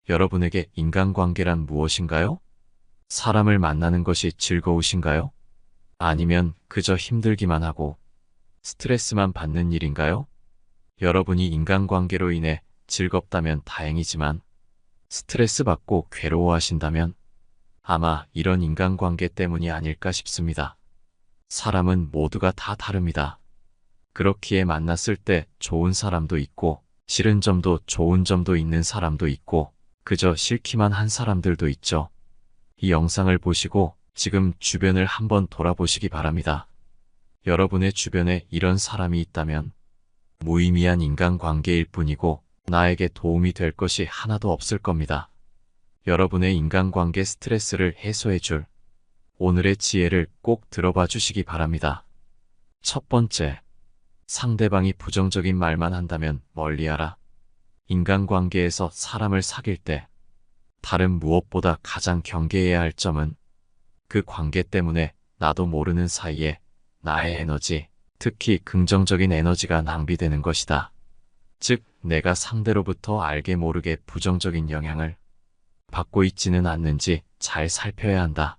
여러분에게 인간관계란 무엇인가요? 사람을 만나는 것이 즐거우신가요? 아니면 그저 힘들기만 하고 스트레스만 받는 일인가요? 여러분이 인간관계로 인해 즐겁다면 다행이지만 스트레스 받고 괴로워하신다면 아마 이런 인간관계 때문이 아닐까 싶습니다. 사람은 모두가 다 다릅니다. 그렇기에 만났을 때 좋은 사람도 있고 싫은 점도 좋은 점도 있는 사람도 있고 그저 싫기만 한 사람들도 있죠. 이 영상을 보시고 지금 주변을 한번 돌아보시기 바랍니다. 여러분의 주변에 이런 사람이 있다면 무의미한 인간관계일 뿐이고 나에게 도움이 될 것이 하나도 없을 겁니다. 여러분의 인간관계 스트레스를 해소해줄 오늘의 지혜를 꼭 들어봐 주시기 바랍니다. 첫 번째, 상대방이 부정적인 말만 한다면 멀리하라. 인간관계에서 사람을 사귈 때 다른 무엇보다 가장 경계해야 할 점은 그 관계 때문에 나도 모르는 사이에 나의 에너지, 특히 긍정적인 에너지가 낭비되는 것이다. 즉, 내가 상대로부터 알게 모르게 부정적인 영향을 받고 있지는 않는지 잘 살펴야 한다.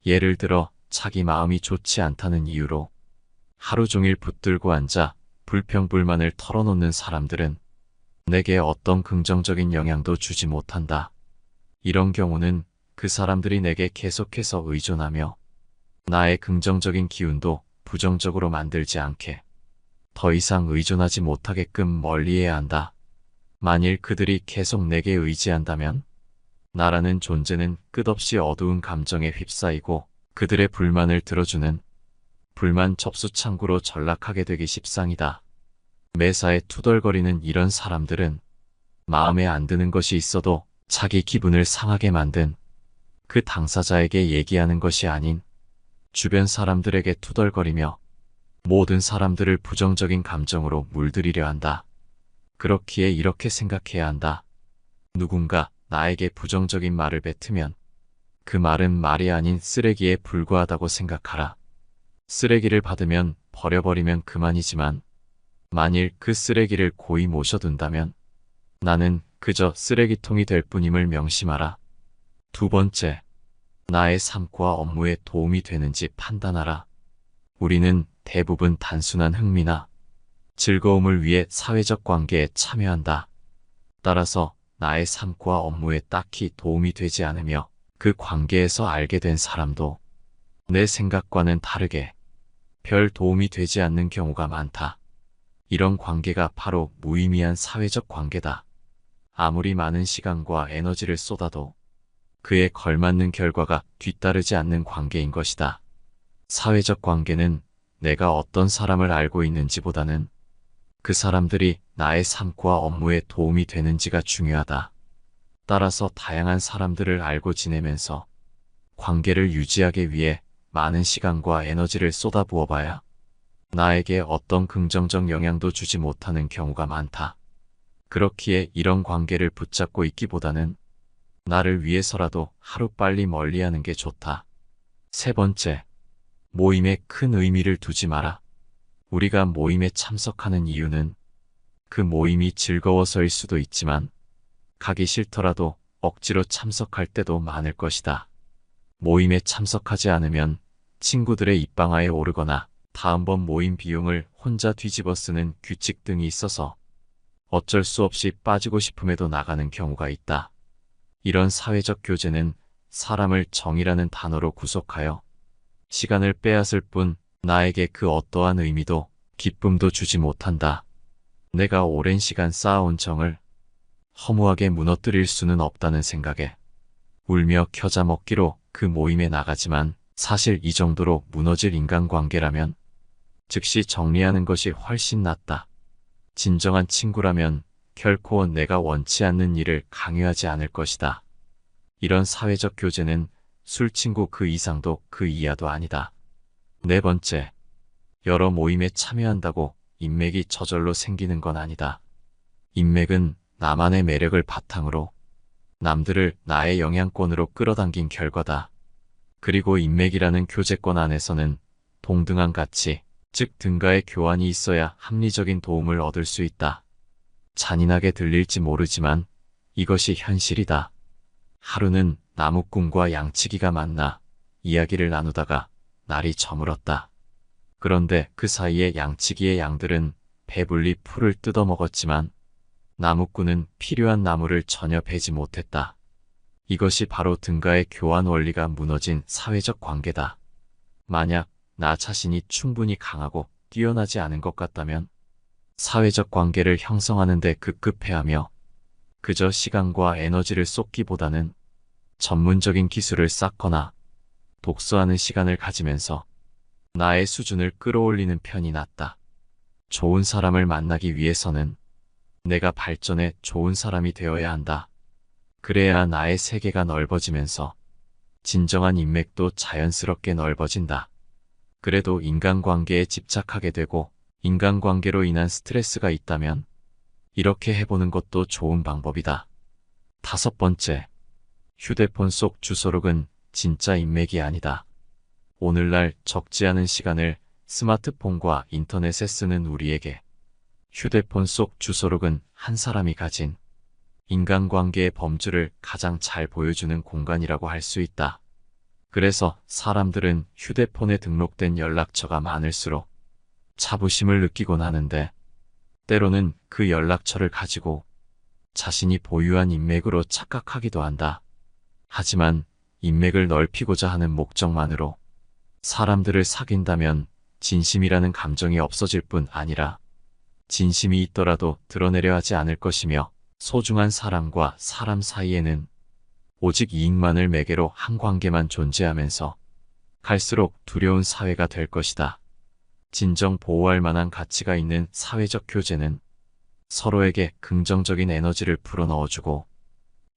예를 들어 자기 마음이 좋지 않다는 이유로 하루 종일 붙들고 앉아 불평불만을 털어놓는 사람들은 내게 어떤 긍정적인 영향도 주지 못한다. 이런 경우는 그 사람들이 내게 계속해서 의존하며 나의 긍정적인 기운도 부정적으로 만들지 않게 더 이상 의존하지 못하게끔 멀리해야 한다. 만일 그들이 계속 내게 의지한다면 나라는 존재는 끝없이 어두운 감정에 휩싸이고 그들의 불만을 들어주는 불만 접수 창구로 전락하게 되기 십상이다. 매사에 투덜거리는 이런 사람들은 마음에 안 드는 것이 있어도 자기 기분을 상하게 만든 그 당사자에게 얘기하는 것이 아닌 주변 사람들에게 투덜거리며 모든 사람들을 부정적인 감정으로 물들이려 한다. 그렇기에 이렇게 생각해야 한다. 누군가 나에게 부정적인 말을 뱉으면 그 말은 말이 아닌 쓰레기에 불과하다고 생각하라. 쓰레기를 받으면 버려버리면 그만이지만 만일 그 쓰레기를 고이 모셔둔다면 나는 그저 쓰레기통이 될 뿐임을 명심하라. 두 번째, 나의 삶과 업무에 도움이 되는지 판단하라. 우리는 대부분 단순한 흥미나 즐거움을 위해 사회적 관계에 참여한다. 따라서 나의 삶과 업무에 딱히 도움이 되지 않으며 그 관계에서 알게 된 사람도 내 생각과는 다르게 별 도움이 되지 않는 경우가 많다. 이런 관계가 바로 무의미한 사회적 관계다. 아무리 많은 시간과 에너지를 쏟아도 그에 걸맞는 결과가 뒤따르지 않는 관계인 것이다. 사회적 관계는 내가 어떤 사람을 알고 있는지보다는 그 사람들이 나의 삶과 업무에 도움이 되는지가 중요하다. 따라서 다양한 사람들을 알고 지내면서 관계를 유지하기 위해 많은 시간과 에너지를 쏟아부어 봐야 나에게 어떤 긍정적 영향도 주지 못하는 경우가 많다. 그렇기에 이런 관계를 붙잡고 있기보다는 나를 위해서라도 하루빨리 멀리하는 게 좋다. 세 번째, 모임에 큰 의미를 두지 마라. 우리가 모임에 참석하는 이유는 그 모임이 즐거워서일 수도 있지만 가기 싫더라도 억지로 참석할 때도 많을 것이다. 모임에 참석하지 않으면 친구들의 입방아에 오르거나 다음번 모임 비용을 혼자 뒤집어 쓰는 규칙 등이 있어서 어쩔 수 없이 빠지고 싶음에도 나가는 경우가 있다. 이런 사회적 교제는 사람을 정이라는 단어로 구속하여 시간을 빼앗을 뿐 나에게 그 어떠한 의미도 기쁨도 주지 못한다. 내가 오랜 시간 쌓아온 정을 허무하게 무너뜨릴 수는 없다는 생각에 울며 겨자 먹기로 그 모임에 나가지만 사실 이 정도로 무너질 인간관계라면 즉시 정리하는 것이 훨씬 낫다. 진정한 친구라면 결코 내가 원치 않는 일을 강요하지 않을 것이다. 이런 사회적 교제는 술친구 그 이상도 그 이하도 아니다. 네 번째, 여러 모임에 참여한다고 인맥이 저절로 생기는 건 아니다. 인맥은 나만의 매력을 바탕으로 남들을 나의 영향권으로 끌어당긴 결과다. 그리고 인맥이라는 교제권 안에서는 동등한 가치, 즉 등가의 교환이 있어야 합리적인 도움을 얻을 수 있다. 잔인하게 들릴지 모르지만 이것이 현실이다. 하루는 나무꾼과 양치기가 만나 이야기를 나누다가 날이 저물었다. 그런데 그 사이에 양치기의 양들은 배불리 풀을 뜯어먹었지만 나무꾼은 필요한 나무를 전혀 베지 못했다. 이것이 바로 등가의 교환 원리가 무너진 사회적 관계다. 만약 나 자신이 충분히 강하고 뛰어나지 않은 것 같다면 사회적 관계를 형성하는 데 급급해하며 그저 시간과 에너지를 쏟기보다는 전문적인 기술을 쌓거나 독서하는 시간을 가지면서 나의 수준을 끌어올리는 편이 낫다. 좋은 사람을 만나기 위해서는 내가 발전해 좋은 사람이 되어야 한다. 그래야 나의 세계가 넓어지면서 진정한 인맥도 자연스럽게 넓어진다. 그래도 인간관계에 집착하게 되고 인간관계로 인한 스트레스가 있다면 이렇게 해보는 것도 좋은 방법이다. 5번째, 휴대폰 속 주소록은 진짜 인맥이 아니다. 오늘날 적지 않은 시간을 스마트폰과 인터넷에 쓰는 우리에게 휴대폰 속 주소록은 한 사람이 가진 인간관계의 범주를 가장 잘 보여주는 공간이라고 할 수 있다. 그래서 사람들은 휴대폰에 등록된 연락처가 많을수록 자부심을 느끼곤 하는데 때로는 그 연락처를 가지고 자신이 보유한 인맥으로 착각하기도 한다. 하지만 인맥을 넓히고자 하는 목적만으로 사람들을 사귄다면 진심이라는 감정이 없어질 뿐 아니라 진심이 있더라도 드러내려 하지 않을 것이며 소중한 사람과 사람 사이에는 오직 이익만을 매개로 한 관계만 존재하면서 갈수록 두려운 사회가 될 것이다. 진정 보호할 만한 가치가 있는 사회적 교제는 서로에게 긍정적인 에너지를 불어넣어주고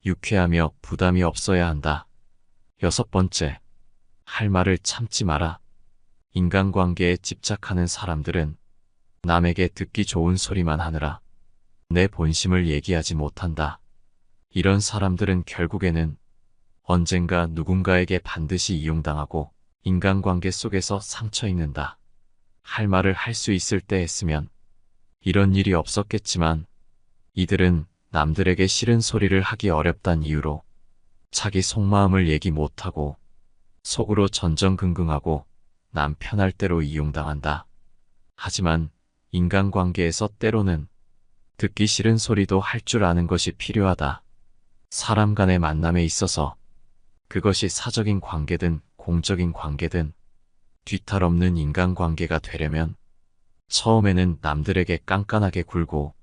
유쾌하며 부담이 없어야 한다. 6번째, 할 말을 참지 마라. 인간관계에 집착하는 사람들은 남에게 듣기 좋은 소리만 하느라 내 본심을 얘기하지 못한다. 이런 사람들은 결국에는 언젠가 누군가에게 반드시 이용당하고 인간관계 속에서 상처 입는다. 할 말을 할 수 있을 때 했으면 이런 일이 없었겠지만 이들은 남들에게 싫은 소리를 하기 어렵단 이유로 자기 속마음을 얘기 못하고 속으로 전전긍긍하고 남 편할 대로 이용당한다. 하지만 인간관계에서 때로는 듣기 싫은 소리도 할 줄 아는 것이 필요하다. 사람 간의 만남에 있어서 그것이 사적인 관계든 공적인 관계든 뒤탈 없는 인간관계가 되려면 처음에는 남들에게 깐깐하게 굴고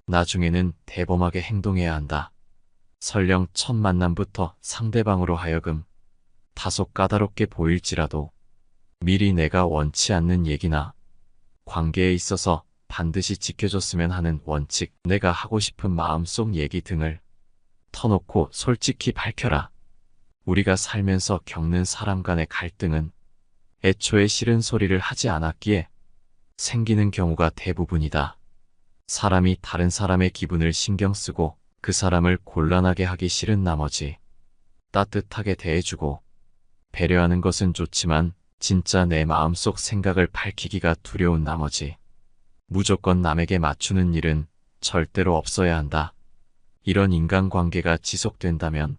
나중에는 대범하게 행동해야 한다. 설령 첫 만남부터 상대방으로 하여금 다소 까다롭게 보일지라도 미리 내가 원치 않는 얘기나 관계에 있어서 반드시 지켜줬으면 하는 원칙, 내가 하고 싶은 마음속 얘기 등을 터놓고 솔직히 밝혀라. 우리가 살면서 겪는 사람 간의 갈등은 애초에 싫은 소리를 하지 않았기에 생기는 경우가 대부분이다. 사람이 다른 사람의 기분을 신경 쓰고 그 사람을 곤란하게 하기 싫은 나머지 따뜻하게 대해주고 배려하는 것은 좋지만 진짜 내 마음속 생각을 밝히기가 두려운 나머지 무조건 남에게 맞추는 일은 절대로 없어야 한다. 이런 인간관계가 지속된다면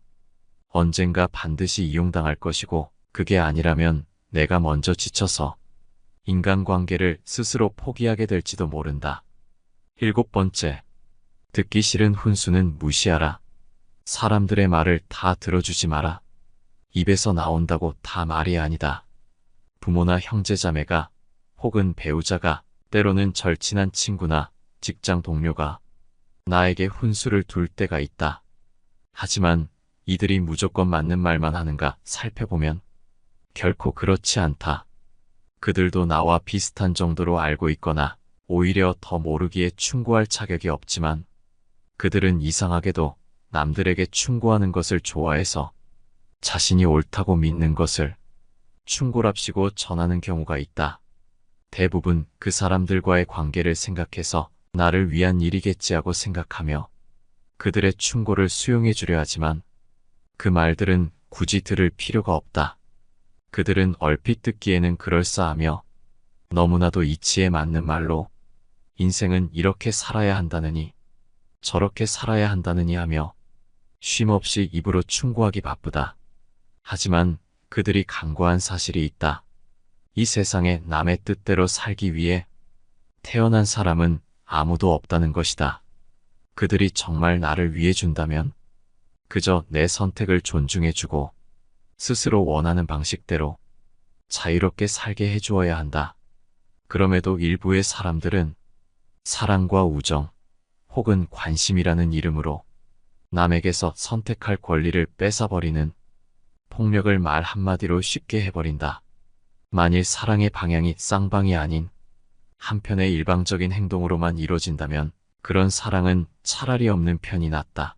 언젠가 반드시 이용당할 것이고 그게 아니라면 내가 먼저 지쳐서 인간관계를 스스로 포기하게 될지도 모른다. 7번째, 듣기 싫은 훈수는 무시하라. 사람들의 말을 다 들어주지 마라. 입에서 나온다고 다 말이 아니다. 부모나 형제자매가 혹은 배우자가 때로는 절친한 친구나 직장 동료가 나에게 훈수를 둘 때가 있다. 하지만 이들이 무조건 맞는 말만 하는가 살펴보면 결코 그렇지 않다. 그들도 나와 비슷한 정도로 알고 있거나 오히려 더 모르기에 충고할 자격이 없지만 그들은 이상하게도 남들에게 충고하는 것을 좋아해서 자신이 옳다고 믿는 것을 충고랍시고 전하는 경우가 있다. 대부분 그 사람들과의 관계를 생각해서 나를 위한 일이겠지 하고 생각하며 그들의 충고를 수용해 주려 하지만 그 말들은 굳이 들을 필요가 없다. 그들은 얼핏 듣기에는 그럴싸하며 너무나도 이치에 맞는 말로 인생은 이렇게 살아야 한다느니 저렇게 살아야 한다느니 하며 쉼없이 입으로 충고하기 바쁘다. 하지만 그들이 간과한 사실이 있다. 이 세상에 남의 뜻대로 살기 위해 태어난 사람은 아무도 없다는 것이다. 그들이 정말 나를 위해 준다면 그저 내 선택을 존중해주고 스스로 원하는 방식대로 자유롭게 살게 해주어야 한다. 그럼에도 일부의 사람들은 사랑과 우정 혹은 관심이라는 이름으로 남에게서 선택할 권리를 뺏어버리는 폭력을 말 한마디로 쉽게 해버린다. 만일 사랑의 방향이 쌍방이 아닌 한편의 일방적인 행동으로만 이루어진다면 그런 사랑은 차라리 없는 편이 낫다.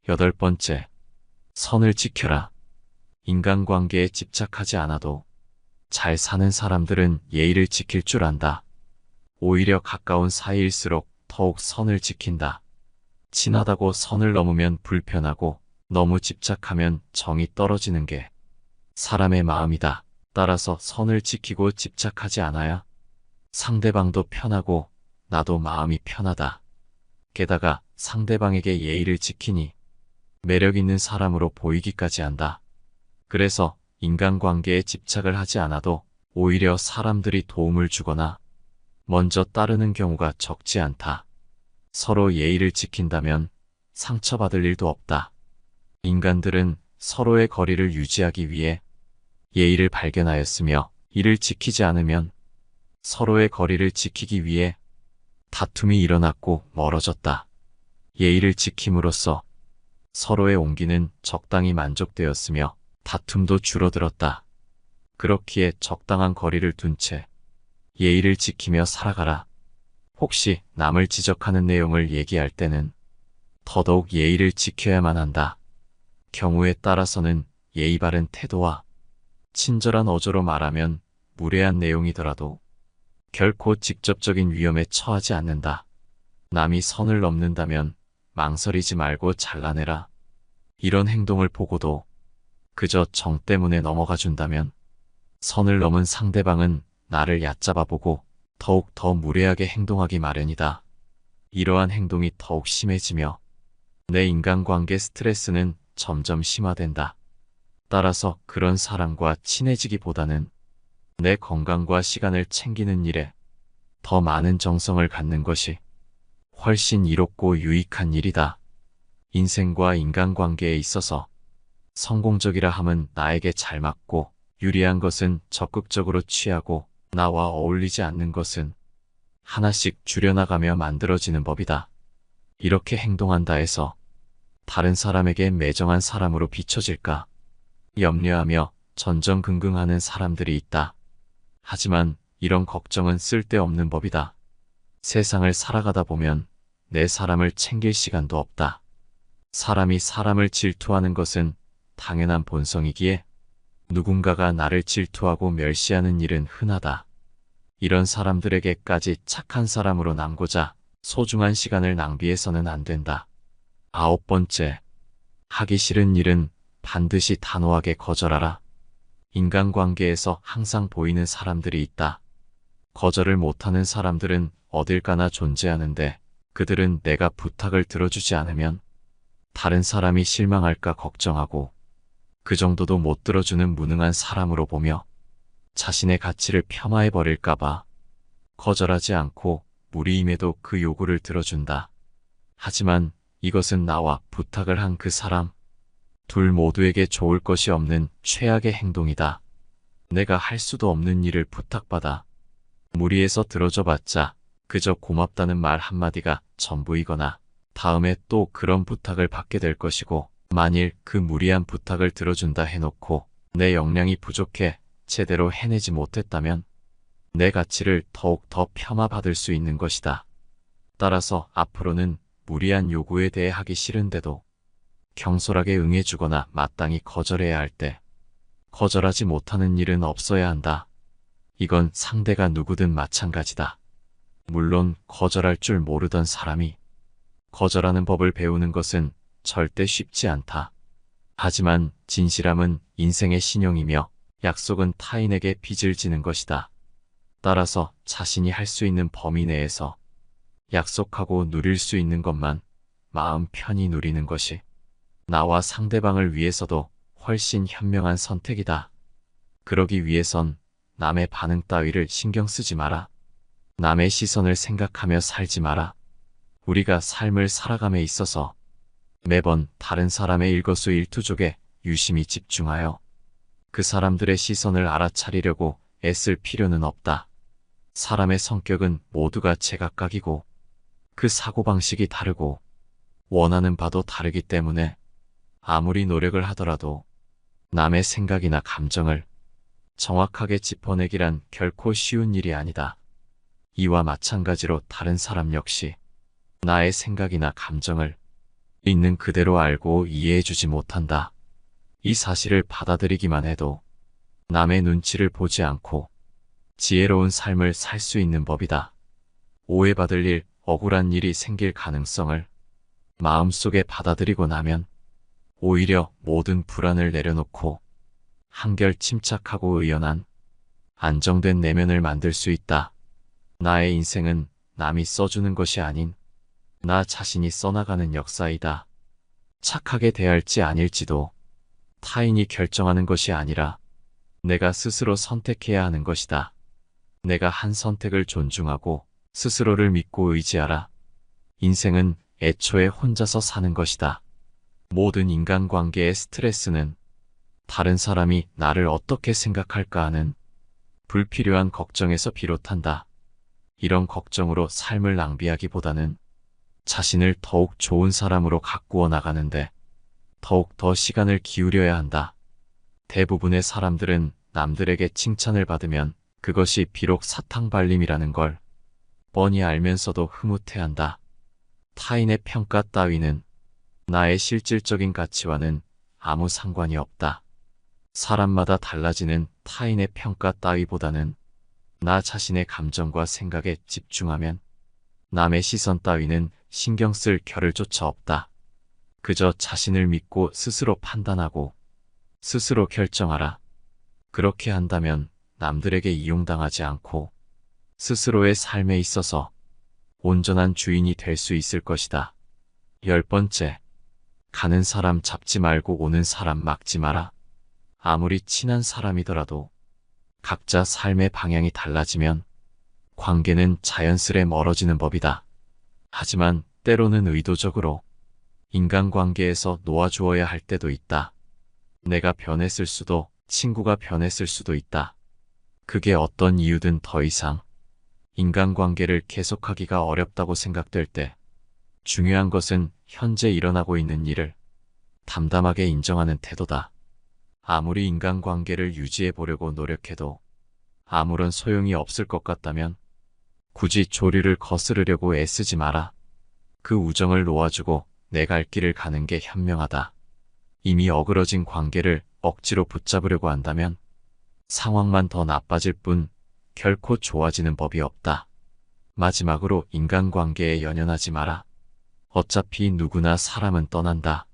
8번째, 선을 지켜라. 인간관계에 집착하지 않아도 잘 사는 사람들은 예의를 지킬 줄 안다. 오히려 가까운 사이일수록 더욱 선을 지킨다. 친하다고 선을 넘으면 불편하고 너무 집착하면 정이 떨어지는 게 사람의 마음이다. 따라서 선을 지키고 집착하지 않아야 상대방도 편하고 나도 마음이 편하다. 게다가 상대방에게 예의를 지키니 매력 있는 사람으로 보이기까지 한다. 그래서 인간관계에 집착을 하지 않아도 오히려 사람들이 도움을 주거나 먼저 따르는 경우가 적지 않다. 서로 예의를 지킨다면 상처받을 일도 없다. 인간들은 서로의 거리를 유지하기 위해 예의를 발견하였으며 이를 지키지 않으면 서로의 거리를 지키기 위해 다툼이 일어났고 멀어졌다. 예의를 지킴으로써 서로의 온기는 적당히 만족되었으며 다툼도 줄어들었다. 그렇기에 적당한 거리를 둔 채 예의를 지키며 살아가라. 혹시 남을 지적하는 내용을 얘기할 때는 더더욱 예의를 지켜야만 한다. 경우에 따라서는 예의 바른 태도와 친절한 어조로 말하면 무례한 내용이더라도 결코 직접적인 위험에 처하지 않는다. 남이 선을 넘는다면 망설이지 말고 잘라내라. 이런 행동을 보고도 그저 정 때문에 넘어가 준다면 선을 넘은 상대방은 나를 얕잡아 보고 더욱 더 무례하게 행동하기 마련이다. 이러한 행동이 더욱 심해지며 내 인간관계 스트레스는 점점 심화된다. 따라서 그런 사람과 친해지기보다는 내 건강과 시간을 챙기는 일에 더 많은 정성을 갖는 것이 훨씬 이롭고 유익한 일이다. 인생과 인간관계에 있어서 성공적이라 함은 나에게 잘 맞고 유리한 것은 적극적으로 취하고 나와 어울리지 않는 것은 하나씩 줄여나가며 만들어지는 법이다. 이렇게 행동한다 해서 다른 사람에게 매정한 사람으로 비춰질까 염려하며 전전긍긍하는 사람들이 있다. 하지만 이런 걱정은 쓸데없는 법이다. 세상을 살아가다 보면 내 사람을 챙길 시간도 없다. 사람이 사람을 질투하는 것은 당연한 본성이기에 누군가가 나를 질투하고 멸시하는 일은 흔하다. 이런 사람들에게까지 착한 사람으로 남고자 소중한 시간을 낭비해서는 안 된다. 9번째, 하기 싫은 일은 반드시 단호하게 거절하라. 인간관계에서 항상 보이는 사람들이 있다. 거절을 못하는 사람들은 어딜 가나 존재하는데 그들은 내가 부탁을 들어주지 않으면 다른 사람이 실망할까 걱정하고 그 정도도 못 들어주는 무능한 사람으로 보며 자신의 가치를 폄하해버릴까봐 거절하지 않고 무리임에도 그 요구를 들어준다. 하지만 이것은 나와 부탁을 한 그 사람 둘 모두에게 좋을 것이 없는 최악의 행동이다. 내가 할 수도 없는 일을 부탁받아 무리해서 들어줘봤자 그저 고맙다는 말 한마디가 전부이거나 다음에 또 그런 부탁을 받게 될 것이고 만일 그 무리한 부탁을 들어준다 해놓고 내 역량이 부족해 제대로 해내지 못했다면 내 가치를 더욱 더 폄하받을 수 있는 것이다. 따라서 앞으로는 무리한 요구에 대해 하기 싫은데도 경솔하게 응해주거나 마땅히 거절해야 할 때 거절하지 못하는 일은 없어야 한다. 이건 상대가 누구든 마찬가지다. 물론 거절할 줄 모르던 사람이 거절하는 법을 배우는 것은 절대 쉽지 않다. 하지만 진실함은 인생의 신용이며 약속은 타인에게 빚을 지는 것이다. 따라서 자신이 할 수 있는 범위 내에서 약속하고 누릴 수 있는 것만 마음 편히 누리는 것이 나와 상대방을 위해서도 훨씬 현명한 선택이다. 그러기 위해선 남의 반응 따위를 신경 쓰지 마라. 남의 시선을 생각하며 살지 마라. 우리가 삶을 살아감에 있어서 매번 다른 사람의 일거수일투족에 유심히 집중하여 그 사람들의 시선을 알아차리려고 애쓸 필요는 없다. 사람의 성격은 모두가 제각각이고 그 사고방식이 다르고 원하는 바도 다르기 때문에 아무리 노력을 하더라도 남의 생각이나 감정을 정확하게 짚어내기란 결코 쉬운 일이 아니다. 이와 마찬가지로 다른 사람 역시 나의 생각이나 감정을 있는 그대로 알고 이해해주지 못한다. 이 사실을 받아들이기만 해도 남의 눈치를 보지 않고 지혜로운 삶을 살 수 있는 법이다. 오해받을 일, 억울한 일이 생길 가능성을 마음속에 받아들이고 나면 오히려 모든 불안을 내려놓고 한결 침착하고 의연한 안정된 내면을 만들 수 있다. 나의 인생은 남이 써주는 것이 아닌 나 자신이 써나가는 역사이다. 착하게 대할지 아닐지도 타인이 결정하는 것이 아니라 내가 스스로 선택해야 하는 것이다. 내가 한 선택을 존중하고 스스로를 믿고 의지하라. 인생은 애초에 혼자서 사는 것이다. 모든 인간관계의 스트레스는 다른 사람이 나를 어떻게 생각할까 하는 불필요한 걱정에서 비롯한다. 이런 걱정으로 삶을 낭비하기보다는 자신을 더욱 좋은 사람으로 가꾸어 나가는데 더욱 더 시간을 기울여야 한다. 대부분의 사람들은 남들에게 칭찬을 받으면 그것이 비록 사탕발림이라는 걸 뻔히 알면서도 흐뭇해한다. 타인의 평가 따위는 나의 실질적인 가치와는 아무 상관이 없다. 사람마다 달라지는 타인의 평가 따위보다는 나 자신의 감정과 생각에 집중하면 남의 시선 따위는 신경 쓸 겨를조차 없다. 그저 자신을 믿고 스스로 판단하고 스스로 결정하라. 그렇게 한다면 남들에게 이용당하지 않고 스스로의 삶에 있어서 온전한 주인이 될 수 있을 것이다. 10번째, 가는 사람 잡지 말고 오는 사람 막지 마라. 아무리 친한 사람이더라도 각자 삶의 방향이 달라지면 관계는 자연스레 멀어지는 법이다. 하지만 때로는 의도적으로 인간관계에서 놓아주어야 할 때도 있다. 내가 변했을 수도 친구가 변했을 수도 있다. 그게 어떤 이유든 더 이상 인간관계를 계속하기가 어렵다고 생각될 때 중요한 것은 현재 일어나고 있는 일을 담담하게 인정하는 태도다. 아무리 인간관계를 유지해 보려고 노력해도 아무런 소용이 없을 것 같다면 굳이 조류를 거스르려고 애쓰지 마라. 그 우정을 놓아주고 내 갈 길을 가는 게 현명하다. 이미 어그러진 관계를 억지로 붙잡으려고 한다면 상황만 더 나빠질 뿐 결코 좋아지는 법이 없다. 마지막으로 인간관계에 연연하지 마라. 어차피 누구나 사람은 떠난다.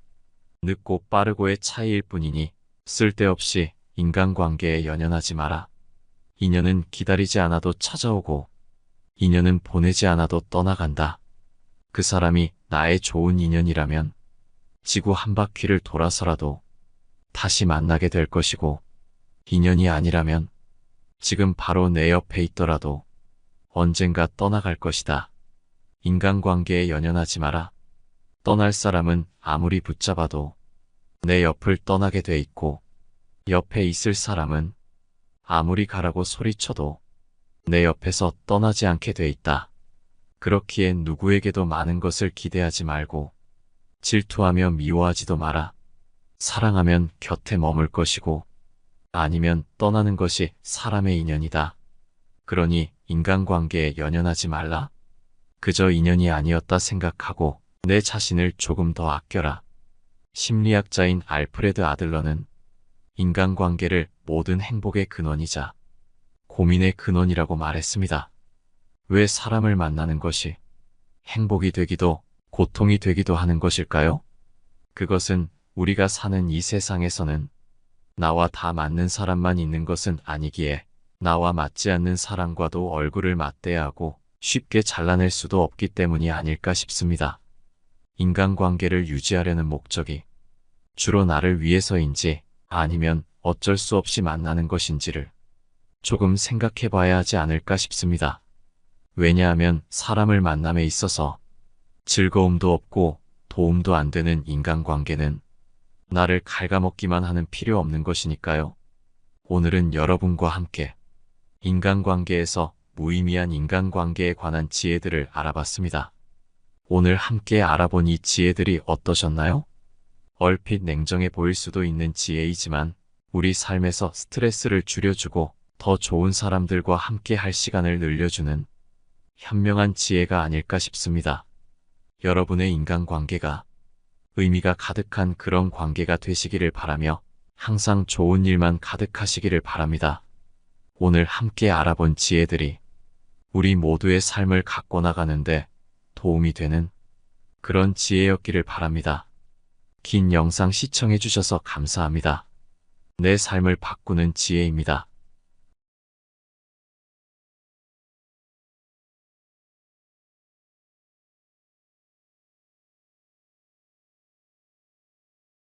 늦고 빠르고의 차이일 뿐이니 쓸데없이 인간관계에 연연하지 마라. 인연은 기다리지 않아도 찾아오고 인연은 보내지 않아도 떠나간다. 그 사람이 나의 좋은 인연이라면 지구 한 바퀴를 돌아서라도 다시 만나게 될 것이고 인연이 아니라면 지금 바로 내 옆에 있더라도 언젠가 떠나갈 것이다. 인간관계에 연연하지 마라. 떠날 사람은 아무리 붙잡아도 내 옆을 떠나게 돼 있고 옆에 있을 사람은 아무리 가라고 소리쳐도 내 옆에서 떠나지 않게 돼 있다. 그렇기에 누구에게도 많은 것을 기대하지 말고 질투하며 미워하지도 마라. 사랑하면 곁에 머물 것이고 아니면 떠나는 것이 사람의 인연이다. 그러니 인간관계에 연연하지 말라. 그저 인연이 아니었다 생각하고 내 자신을 조금 더 아껴라. 심리학자인 알프레드 아들러는 인간관계를 모든 행복의 근원이자 고민의 근원이라고 말했습니다. 왜 사람을 만나는 것이 행복이 되기도 고통이 되기도 하는 것일까요? 그것은 우리가 사는 이 세상에서는 나와 다 맞는 사람만 있는 것은 아니기에 나와 맞지 않는 사람과도 얼굴을 맞대야 하고 쉽게 잘라낼 수도 없기 때문이 아닐까 싶습니다. 인간관계를 유지하려는 목적이 주로 나를 위해서인지 아니면 어쩔 수 없이 만나는 것인지를 조금 생각해 봐야 하지 않을까 싶습니다. 왜냐하면 사람을 만남에 있어서 즐거움도 없고 도움도 안 되는 인간관계는 나를 갉아먹기만 하는 필요 없는 것이니까요. 오늘은 여러분과 함께 인간관계에서 무의미한 인간관계에 관한 지혜들을 알아봤습니다. 오늘 함께 알아본 이 지혜들이 어떠셨나요? 얼핏 냉정해 보일 수도 있는 지혜이지만 우리 삶에서 스트레스를 줄여주고 더 좋은 사람들과 함께 할 시간을 늘려주는 현명한 지혜가 아닐까 싶습니다. 여러분의 인간관계가 의미가 가득한 그런 관계가 되시기를 바라며 항상 좋은 일만 가득하시기를 바랍니다. 오늘 함께 알아본 지혜들이 우리 모두의 삶을 갖고 나가는데 도움이 되는 그런 지혜였기를 바랍니다. 긴 영상 시청해 주셔서 감사합니다. 내 삶을 바꾸는 지혜입니다.